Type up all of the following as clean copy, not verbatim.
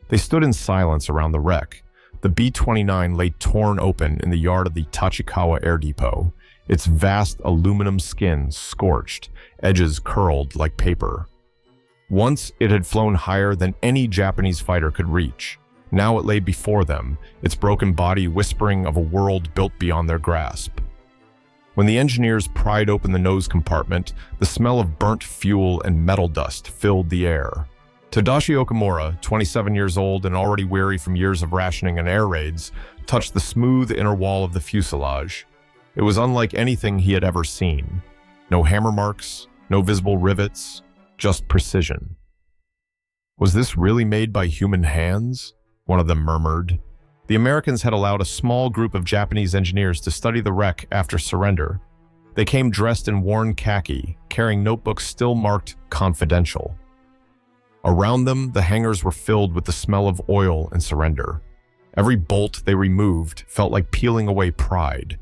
They stood in silence around the wreck. The B-29 lay torn open in the yard of the Tachikawa Air Depot, its vast aluminum skin scorched, edges curled like paper. Once it had flown higher than any Japanese fighter could reach. Now it lay before them, its broken body whispering of a world built beyond their grasp. When the engineers pried open the nose compartment, the smell of burnt fuel and metal dust filled the air. Tadashi Okamura, 27 years old and already weary from years of rationing and air raids, touched the smooth inner wall of the fuselage. It was unlike anything he had ever seen. No hammer marks, no visible rivets, just precision. Was this really made by human hands? One of them murmured. The Americans had allowed a small group of Japanese engineers to study the wreck after surrender. They came dressed in worn khaki, carrying notebooks still marked confidential. Around them, the hangars were filled with the smell of oil and surrender. Every bolt they removed felt like peeling away pride.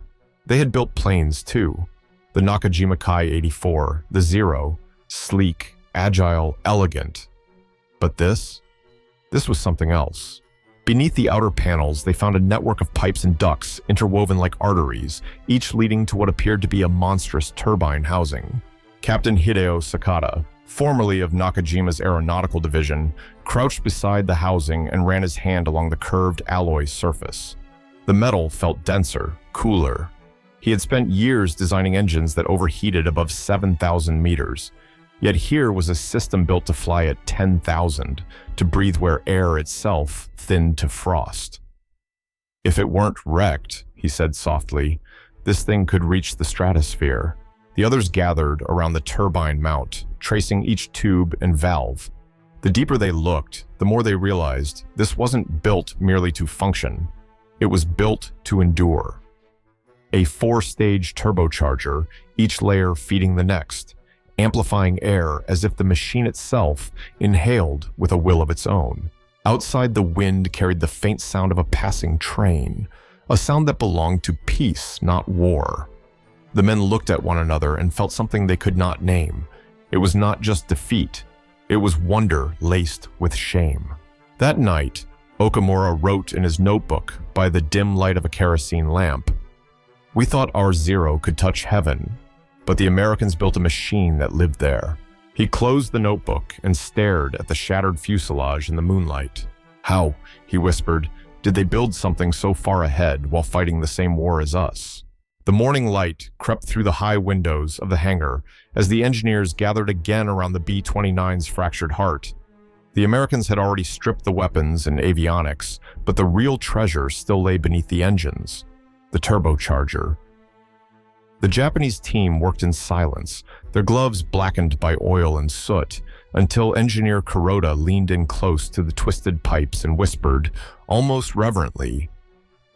They had built planes too. The Nakajima Kai-84, the Zero, sleek, agile, elegant. But this was something else. Beneath the outer panels, they found a network of pipes and ducts interwoven like arteries, each leading to what appeared to be a monstrous turbine housing. Captain Hideo Sakata, formerly of Nakajima's aeronautical division, crouched beside the housing and ran his hand along the curved alloy surface. The metal felt denser, cooler. He had spent years designing engines that overheated above 7,000 meters. Yet here was a system built to fly at 10,000, to breathe where air itself thinned to frost. If it weren't wrecked, he said softly, this thing could reach the stratosphere. The others gathered around the turbine mount, tracing each tube and valve. The deeper they looked, the more they realized this wasn't built merely to function. It was built to endure. A 4-stage turbocharger, each layer feeding the next, amplifying air as if the machine itself inhaled with a will of its own. Outside, the wind carried the faint sound of a passing train, a sound that belonged to peace, not war. The men looked at one another and felt something they could not name. It was not just defeat. It was wonder laced with shame. That night, Okamura wrote in his notebook by the dim light of a kerosene lamp, "We thought our Zero could touch heaven, but the Americans built a machine that lived there." He closed the notebook and stared at the shattered fuselage in the moonlight. "How," he whispered, "did they build something so far ahead while fighting the same war as us?" The morning light crept through the high windows of the hangar as the engineers gathered again around the B-29's fractured heart. The Americans had already stripped the weapons and avionics, but the real treasure still lay beneath the engines, the turbocharger. The Japanese team worked in silence, their gloves blackened by oil and soot, until engineer Kuroda leaned in close to the twisted pipes and whispered, almost reverently,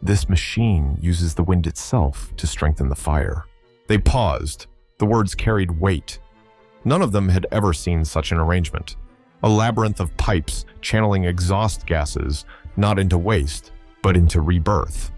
"This machine uses the wind itself to strengthen the fire." They paused. The words carried weight. None of them had ever seen such an arrangement. A labyrinth of pipes channeling exhaust gases, not into waste, but into rebirth.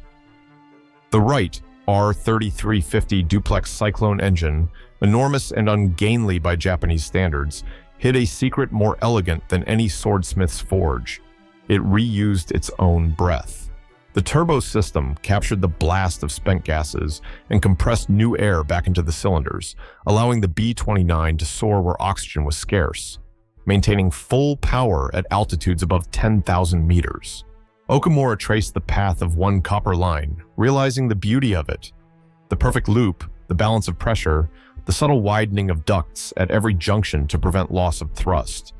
The Wright R-3350 Duplex-Cyclone engine, enormous and ungainly by Japanese standards, hid a secret more elegant than any swordsmith's forge. It reused its own breath. The turbo system captured the blast of spent gases and compressed new air back into the cylinders, allowing the B-29 to soar where oxygen was scarce, maintaining full power at altitudes above 10,000 meters. Okamura traced the path of one copper line, realizing the beauty of it. The perfect loop, the balance of pressure, the subtle widening of ducts at every junction to prevent loss of thrust.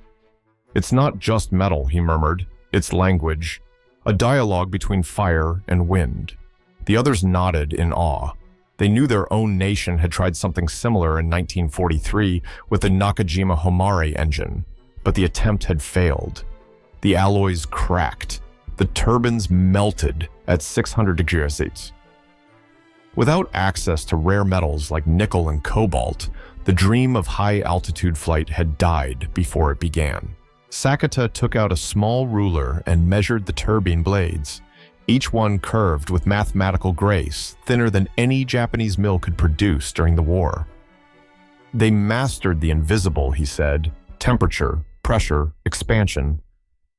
"It's not just metal," he murmured. "It's language. A dialogue between fire and wind." The others nodded in awe. They knew their own nation had tried something similar in 1943 with the Nakajima Homare engine, but the attempt had failed. The alloys cracked. The turbines melted at 600 degrees Celsius. Without access to rare metals like nickel and cobalt, the dream of high-altitude flight had died before it began. Sakata took out a small ruler and measured the turbine blades, each one curved with mathematical grace, thinner than any Japanese mill could produce during the war. "They mastered the invisible," he said. "Temperature, pressure, expansion.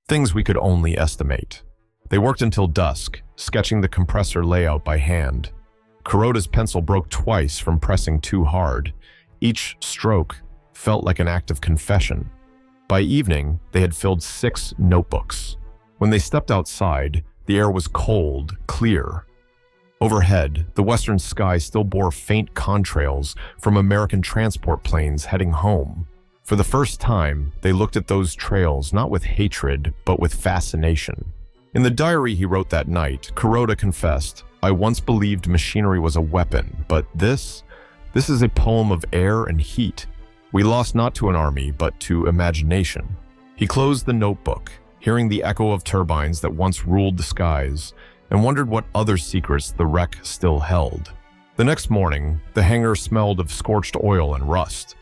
Things we could only estimate. They worked until dusk, sketching the compressor layout by hand. Kuroda's pencil broke twice from pressing too hard. Each stroke felt like an act of confession. By evening, they had filled 6 notebooks. When they stepped outside, the air was cold, clear. Overhead, the western sky still bore faint contrails from American transport planes heading home. For the first time, they looked at those trails not with hatred, but with fascination. In the diary he wrote that night, Kuroda confessed, "I once believed machinery was a weapon, but this is a poem of air and heat. We lost not to an army, but to imagination." He closed the notebook, hearing the echo of turbines that once ruled the skies, and wondered what other secrets the wreck still held. The next morning, the hangar smelled of scorched oil and rust.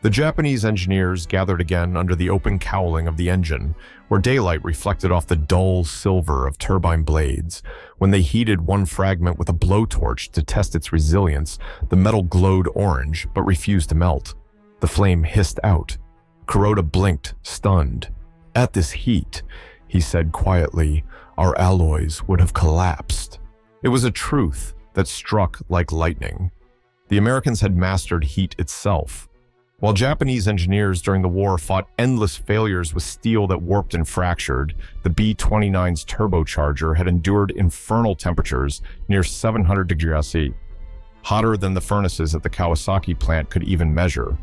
The Japanese engineers gathered again under the open cowling of the engine, where daylight reflected off the dull silver of turbine blades. When they heated one fragment with a blowtorch to test its resilience, the metal glowed orange but refused to melt. The flame hissed out. Kuroda blinked, stunned. "At this heat," he said quietly, "our alloys would have collapsed." It was a truth that struck like lightning. The Americans had mastered heat itself. While Japanese engineers during the war fought endless failures with steel that warped and fractured, the B-29's turbocharger had endured infernal temperatures near 700 degrees C, hotter than the furnaces at the Kawasaki plant could even measure.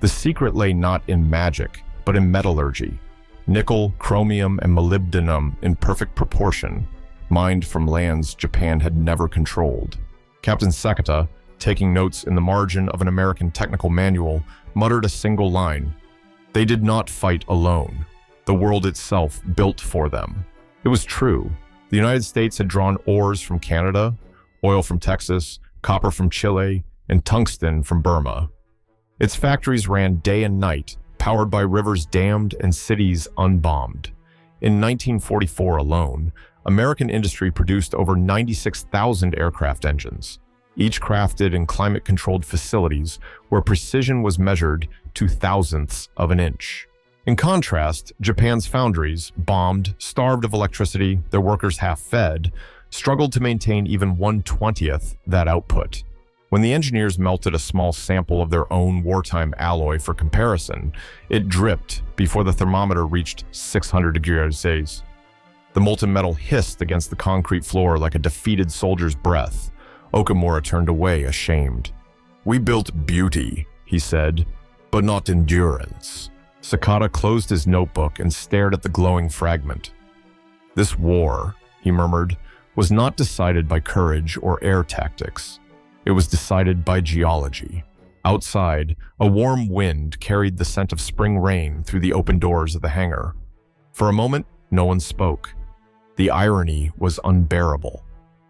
The secret lay not in magic, but in metallurgy. Nickel, chromium, and molybdenum in perfect proportion, mined from lands Japan had never controlled. Captain Sekata, taking notes in the margin of an American technical manual, muttered a single line. They did not fight alone. The world itself built for them. It was true. The United States had drawn ores from Canada, oil from Texas, copper from Chile, and tungsten from Burma. Its factories ran day and night, powered by rivers dammed and cities unbombed. In 1944 alone, American industry produced over 96,000 aircraft engines, each crafted in climate-controlled facilities where precision was measured to thousandths of an inch. In contrast, Japan's foundries, bombed, starved of electricity, their workers half-fed, struggled to maintain even 1/20th that output. When the engineers melted a small sample of their own wartime alloy for comparison, it dripped before the thermometer reached 600 degrees Celsius. The molten metal hissed against the concrete floor like a defeated soldier's breath. Okamura turned away, ashamed. "We built beauty," he said, "but not endurance." Sakata closed his notebook and stared at the glowing fragment. "This war," he murmured, "was not decided by courage or air tactics. It was decided by geology." Outside, a warm wind carried the scent of spring rain through the open doors of the hangar. For a moment, no one spoke. The irony was unbearable.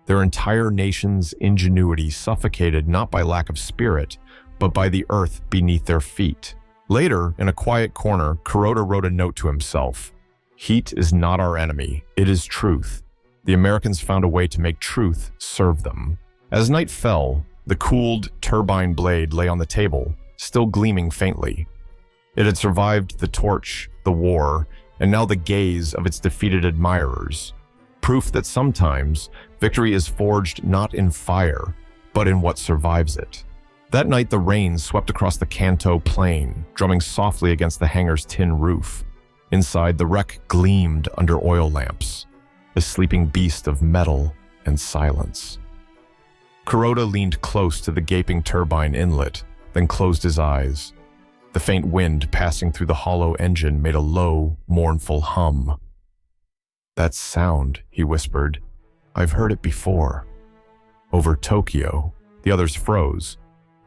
Their entire nation's ingenuity suffocated not by lack of spirit, but by the earth beneath their feet. Later, in a quiet corner, Kuroda wrote a note to himself. "Heat is not our enemy, it is truth. The Americans found a way to make truth serve them." As night fell, the cooled turbine blade lay on the table, still gleaming faintly. It had survived the torch, the war, and now the gaze of its defeated admirers. Proof that sometimes victory is forged not in fire, but in what survives it. That night the rain swept across the Kanto plain, drumming softly against the hangar's tin roof. Inside, the wreck gleamed under oil lamps, a sleeping beast of metal and silence. Kuroda leaned close to the gaping turbine inlet, then closed his eyes. The faint wind passing through the hollow engine made a low, mournful hum. "That sound," he whispered. "I've heard it before." Over Tokyo, the others froze.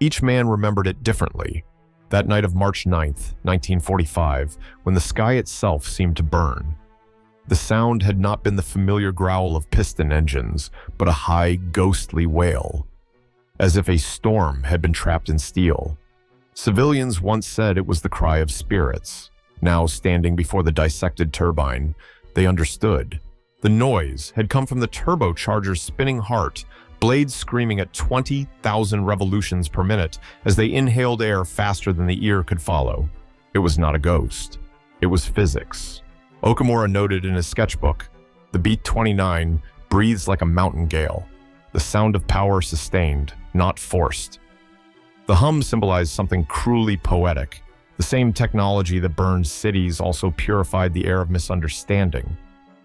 Each man remembered it differently. That night of March 9th, 1945, when the sky itself seemed to burn. The sound had not been the familiar growl of piston engines, but a high, ghostly wail, as if a storm had been trapped in steel. Civilians once said it was the cry of spirits. Now, standing before the dissected turbine, they understood. The noise had come from the turbocharger's spinning heart, blades screaming at 20,000 revolutions per minute as they inhaled air faster than the ear could follow. It was not a ghost. It was physics. Okamura noted in his sketchbook, "The B-29 breathes like a mountain gale, the sound of power sustained, not forced." The hum symbolized something cruelly poetic. The same technology that burned cities also purified the air of misunderstanding.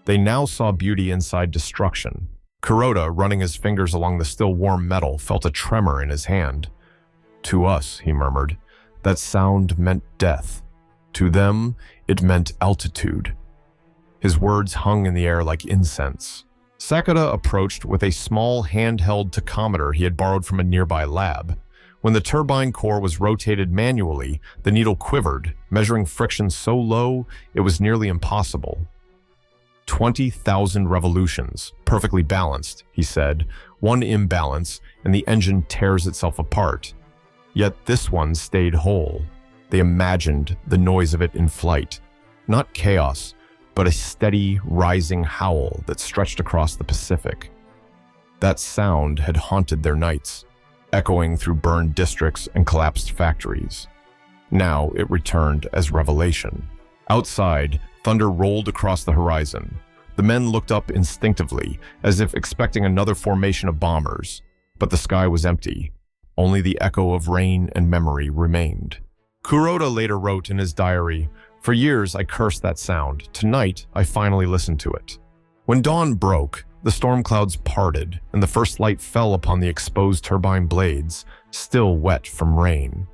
They now saw beauty inside destruction. Kuroda, running his fingers along the still warm metal, felt a tremor in his hand. "To us," he murmured, "that sound meant death. To them, it meant altitude." His words hung in the air like incense. Sakata approached with a small handheld tachometer he had borrowed from a nearby lab. When the turbine core was rotated manually, the needle quivered, measuring friction so low it was nearly impossible. 20,000 revolutions, perfectly balanced, he said. One imbalance, and the engine tears itself apart. Yet this one stayed whole. They imagined the noise of it in flight. Not chaos, but a steady, rising howl that stretched across the Pacific. That sound had haunted their nights, echoing through burned districts and collapsed factories. Now it returned as revelation. Outside, thunder rolled across the horizon. The men looked up instinctively, as if expecting another formation of bombers. But the sky was empty. Only the echo of rain and memory remained. Kuroda later wrote in his diary, "For years I cursed that sound. Tonight I finally listened to it." When dawn broke, the storm clouds parted, and the first light fell upon the exposed turbine blades, still wet from rain.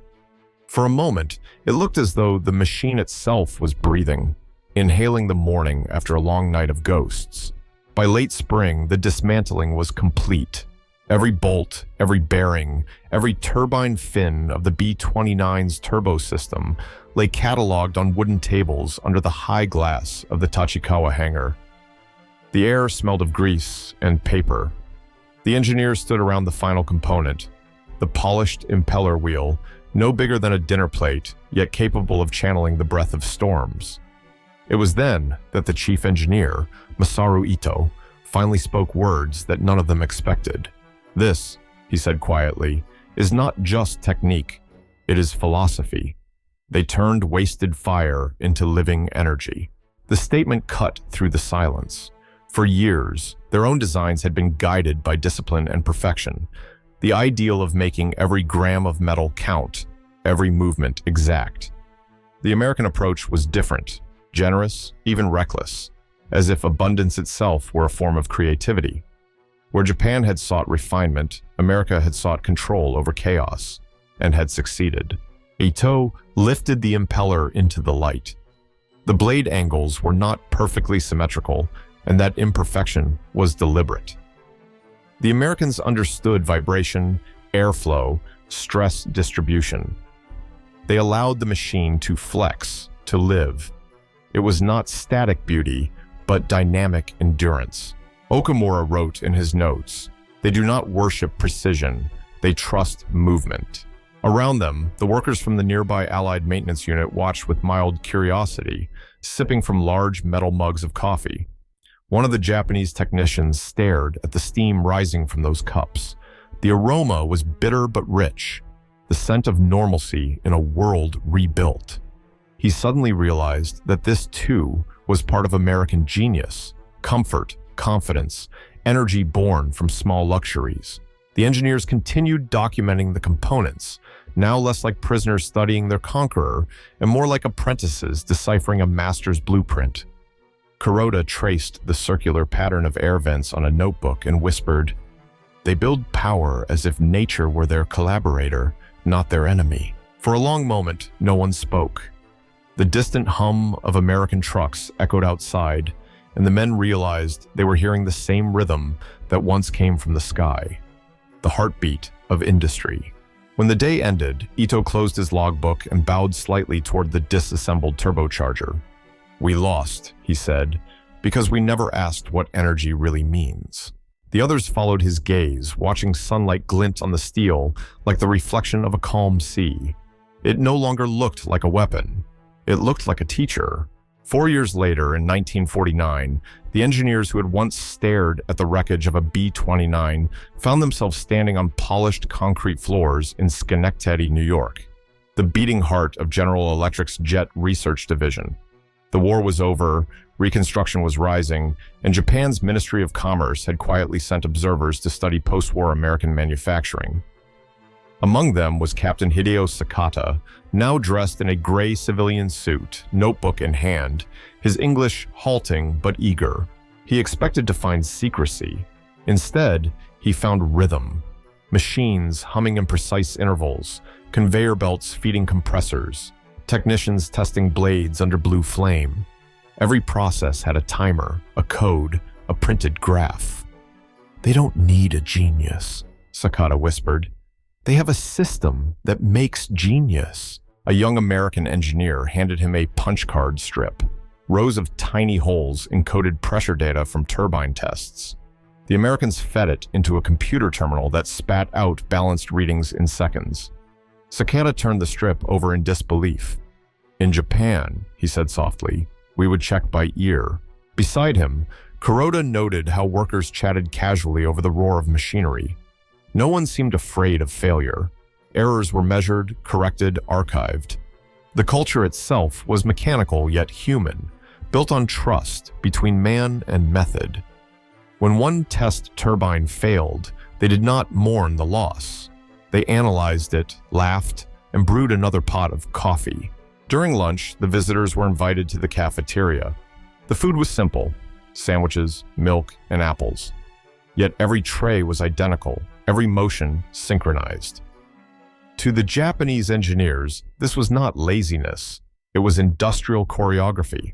For a moment, it looked as though the machine itself was breathing, inhaling the morning after a long night of ghosts. By late spring, the dismantling was complete. Every bolt, every bearing, every turbine fin of the B-29's turbo system lay cataloged on wooden tables under the high glass of the Tachikawa hangar. The air smelled of grease and paper. The engineers stood around the final component, the polished impeller wheel, no bigger than a dinner plate, yet capable of channeling the breath of storms. It was then that the chief engineer, Masaru Ito, finally spoke words that none of them expected. "This," he said quietly, "is not just technique, it is philosophy." They turned wasted fire into living energy. The statement cut through the silence. For years, their own designs had been guided by discipline and perfection, the ideal of making every gram of metal count, every movement exact. The American approach was different, generous, even reckless, as if abundance itself were a form of creativity. Where Japan had sought refinement, America had sought control over chaos, and had succeeded. Ito lifted the impeller into the light. The blade angles were not perfectly symmetrical, and that imperfection was deliberate. The Americans understood vibration, airflow, stress distribution. They allowed the machine to flex, to live. It was not static beauty, but dynamic endurance. Okamura wrote in his notes, "They do not worship precision, they trust movement." Around them, the workers from the nearby Allied maintenance unit watched with mild curiosity, sipping from large metal mugs of coffee. One of the Japanese technicians stared at the steam rising from those cups. The aroma was bitter but rich, the scent of normalcy in a world rebuilt. He suddenly realized that this too was part of American genius, comfort, confidence, energy born from small luxuries. The engineers continued documenting the components, now less like prisoners studying their conqueror and more like apprentices deciphering a master's blueprint. Kuroda traced the circular pattern of air vents on a notebook and whispered, "They build power as if nature were their collaborator, not their enemy." For a long moment, no one spoke. The distant hum of American trucks echoed outside, and the men realized they were hearing the same rhythm that once came from the sky, the heartbeat of industry. When the day ended, Ito closed his logbook and bowed slightly toward the disassembled turbocharger. "We lost," he said, "because we never asked what energy really means." The others followed his gaze, watching sunlight glint on the steel like the reflection of a calm sea. It no longer looked like a weapon. It looked like a teacher. 4 years later, in 1949, the engineers who had once stared at the wreckage of a B-29 found themselves standing on polished concrete floors in Schenectady, New York, the beating heart of General Electric's Jet Research Division. The war was over, reconstruction was rising, and Japan's Ministry of Commerce had quietly sent observers to study post-war American manufacturing. Among them was Captain Hideo Sakata, now dressed in a gray civilian suit, notebook in hand, his English halting but eager. He expected to find secrecy. Instead, he found rhythm. Machines humming in precise intervals, conveyor belts feeding compressors, technicians testing blades under blue flame. Every process had a timer, a code, a printed graph. "They don't need a genius," Sakata whispered. "They have a system that makes genius." A young American engineer handed him a punch card strip. Rows of tiny holes encoded pressure data from turbine tests. The Americans fed it into a computer terminal that spat out balanced readings in seconds. Sakata turned the strip over in disbelief. "In Japan," he said softly, "we would check by ear." Beside him, Kuroda noted how workers chatted casually over the roar of machinery. No one seemed afraid of failure. Errors were measured, corrected, archived. The culture itself was mechanical yet human, built on trust between man and method. When one test turbine failed, they did not mourn the loss. They analyzed it, laughed, and brewed another pot of coffee. During lunch, the visitors were invited to the cafeteria. The food was simple: sandwiches, milk, and apples. Yet every tray was identical, every motion synchronized. To the Japanese engineers, this was not laziness. It was industrial choreography.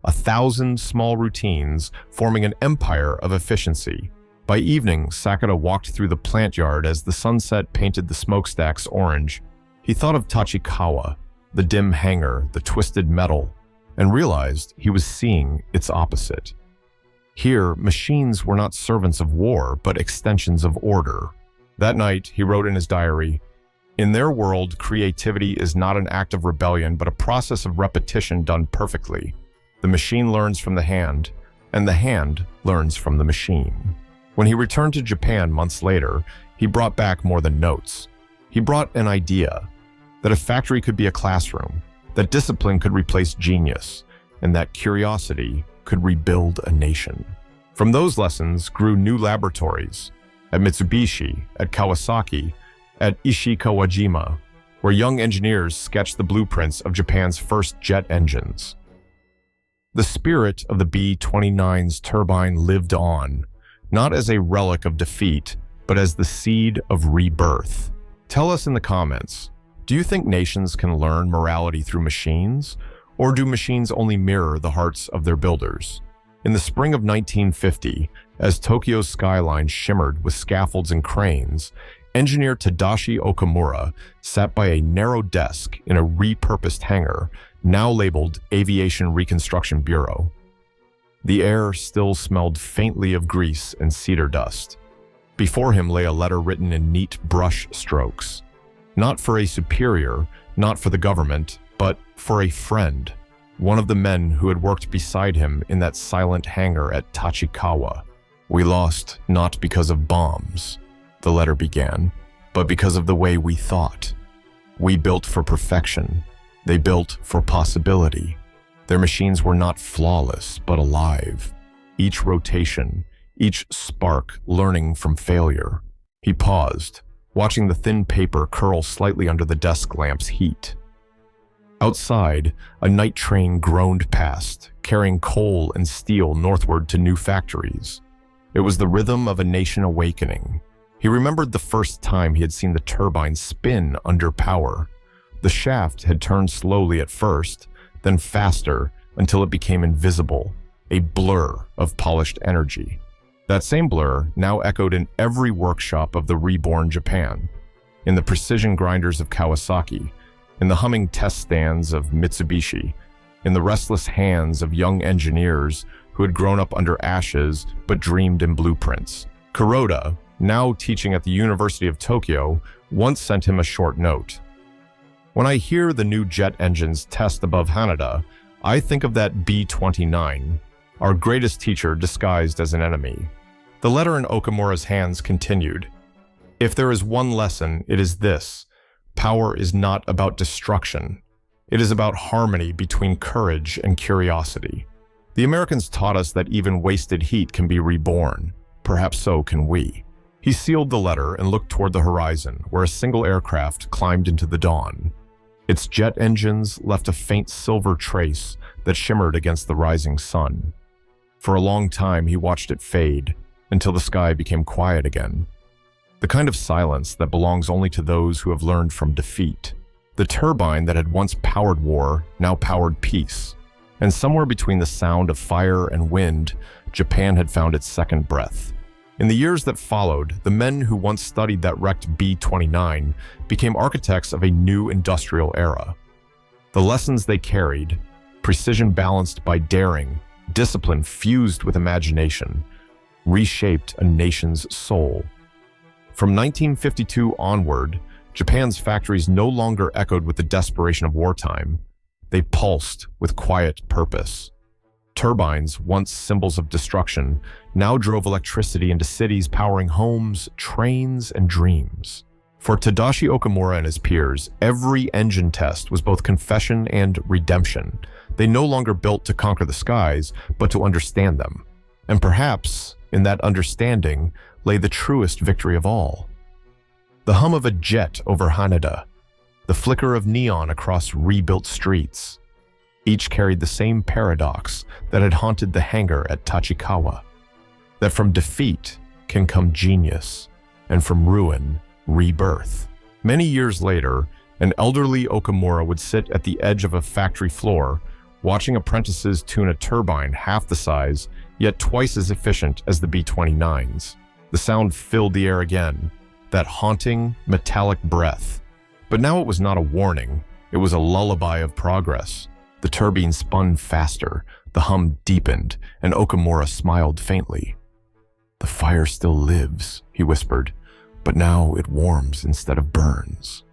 1,000 small routines forming an empire of efficiency. By evening, Sakata walked through the plant yard as the sunset painted the smokestacks orange. He thought of Tachikawa, the dim hangar, the twisted metal, and realized he was seeing its opposite. Here, machines were not servants of war, but extensions of order. That night, he wrote in his diary, "In their world, creativity is not an act of rebellion, but a process of repetition done perfectly. The machine learns from the hand, and the hand learns from the machine." When he returned to Japan months later, he brought back more than notes. He brought an idea that a factory could be a classroom, that discipline could replace genius, and that curiosity could rebuild a nation. From those lessons grew new laboratories at Mitsubishi, at Kawasaki, at Ishikawajima, where young engineers sketched the blueprints of Japan's first jet engines. The spirit of the B-29's turbine lived on, not as a relic of defeat, but as the seed of rebirth. Tell us in the comments, do you think nations can learn morality through machines, or do machines only mirror the hearts of their builders? In the spring of 1950, as Tokyo's skyline shimmered with scaffolds and cranes, engineer Tadashi Okamura sat by a narrow desk in a repurposed hangar, now labeled Aviation Reconstruction Bureau. The air still smelled faintly of grease and cedar dust. Before him lay a letter written in neat brush strokes. Not for a superior, not for the government, but for a friend. One of the men who had worked beside him in that silent hangar at Tachikawa. "We lost not because of bombs," the letter began, "but because of the way we thought. We built for perfection. They built for possibility. Their machines were not flawless, but alive. Each rotation, each spark learning from failure." He paused, watching the thin paper curl slightly under the desk lamp's heat. Outside, a night train groaned past, carrying coal and steel northward to new factories. It was the rhythm of a nation awakening. He remembered the first time he had seen the turbine spin under power. The shaft had turned slowly at first, then faster until it became invisible, a blur of polished energy. That same blur now echoed in every workshop of the reborn Japan, in the precision grinders of Kawasaki, in the humming test stands of Mitsubishi, in the restless hands of young engineers who had grown up under ashes but dreamed in blueprints. Kuroda, now teaching at the University of Tokyo, once sent him a short note. "When I hear the new jet engines test above Haneda, I think of that B-29, our greatest teacher disguised as an enemy." The letter in Okamura's hands continued. "If there is one lesson, it is this: power is not about destruction. It is about harmony between courage and curiosity. The Americans taught us that even wasted heat can be reborn. Perhaps so can we. He sealed the letter and looked toward the horizon, where a single aircraft climbed into the dawn. Its jet engines left a faint silver trace that shimmered against the rising sun. For a long time, he watched it fade until the sky became quiet again. The kind of silence that belongs only to those who have learned from defeat. The turbine that had once powered war now powered peace. And somewhere between the sound of fire and wind, Japan had found its second breath. In the years that followed, the men who once studied that wrecked B-29 became architects of a new industrial era. The lessons they carried, precision balanced by daring, discipline fused with imagination, reshaped a nation's soul. From 1952 onward, Japan's factories no longer echoed with the desperation of wartime. They pulsed with quiet purpose. Turbines, once symbols of destruction, now drove electricity into cities, powering homes, trains, and dreams. For Tadashi Okamura and his peers, every engine test was both confession and redemption. They no longer built to conquer the skies, but to understand them. And perhaps, in that understanding, lay the truest victory of all. The hum of a jet over Haneda, the flicker of neon across rebuilt streets. Each carried the same paradox that had haunted the hangar at Tachikawa, that from defeat can come genius, and from ruin, rebirth. Many years later, an elderly Okamura would sit at the edge of a factory floor, watching apprentices tune a turbine half the size, yet twice as efficient as the B-29's. The sound filled the air again, that haunting, metallic breath. But now it was not a warning, it was a lullaby of progress. The turbine spun faster, the hum deepened, and Okamura smiled faintly. "The fire still lives," he whispered, "but now it warms instead of burns."